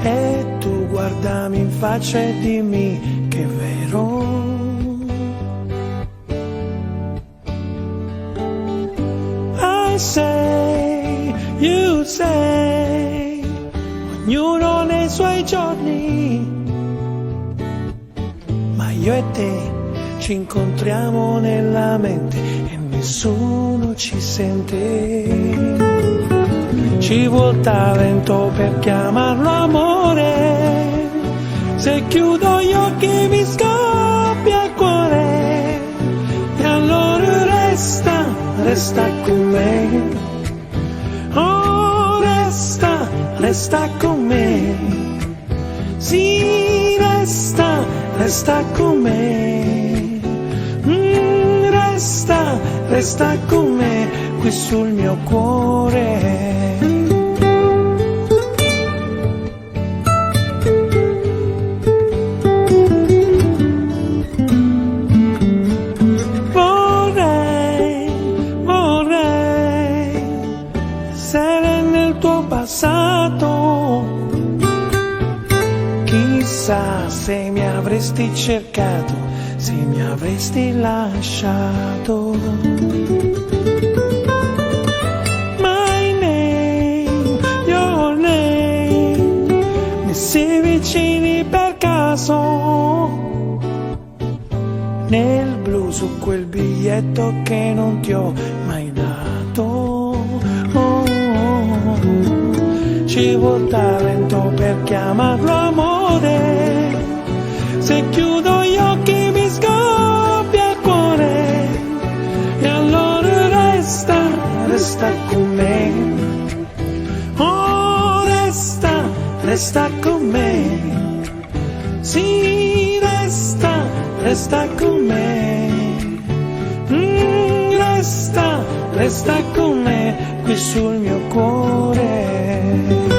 E tu guardami in faccia e dimmi che è vero. I say, you say, ognuno nei suoi giorni, ma io e te ci incontriamo nella mente e nessuno ci sente. Ci vuol talento per chiamarlo amore, se chiudo gli occhi mi scoppia il cuore, e allora resta, resta con me, oh resta, resta con me, sì resta, resta con me, resta, resta con me qui sul mio cuore. Chissà se mi avresti cercato, se mi avresti lasciato. My name, your name, messi vicini per caso, nel blu su quel biglietto che non ti ho mai dato. Ci vuol talento per chiamarlo amore, se chiudo gli occhi mi scoppia il cuore, e allora resta, resta con me, oh resta, resta con me, sì resta, resta con me, resta, resta con me qui sul mio cuore.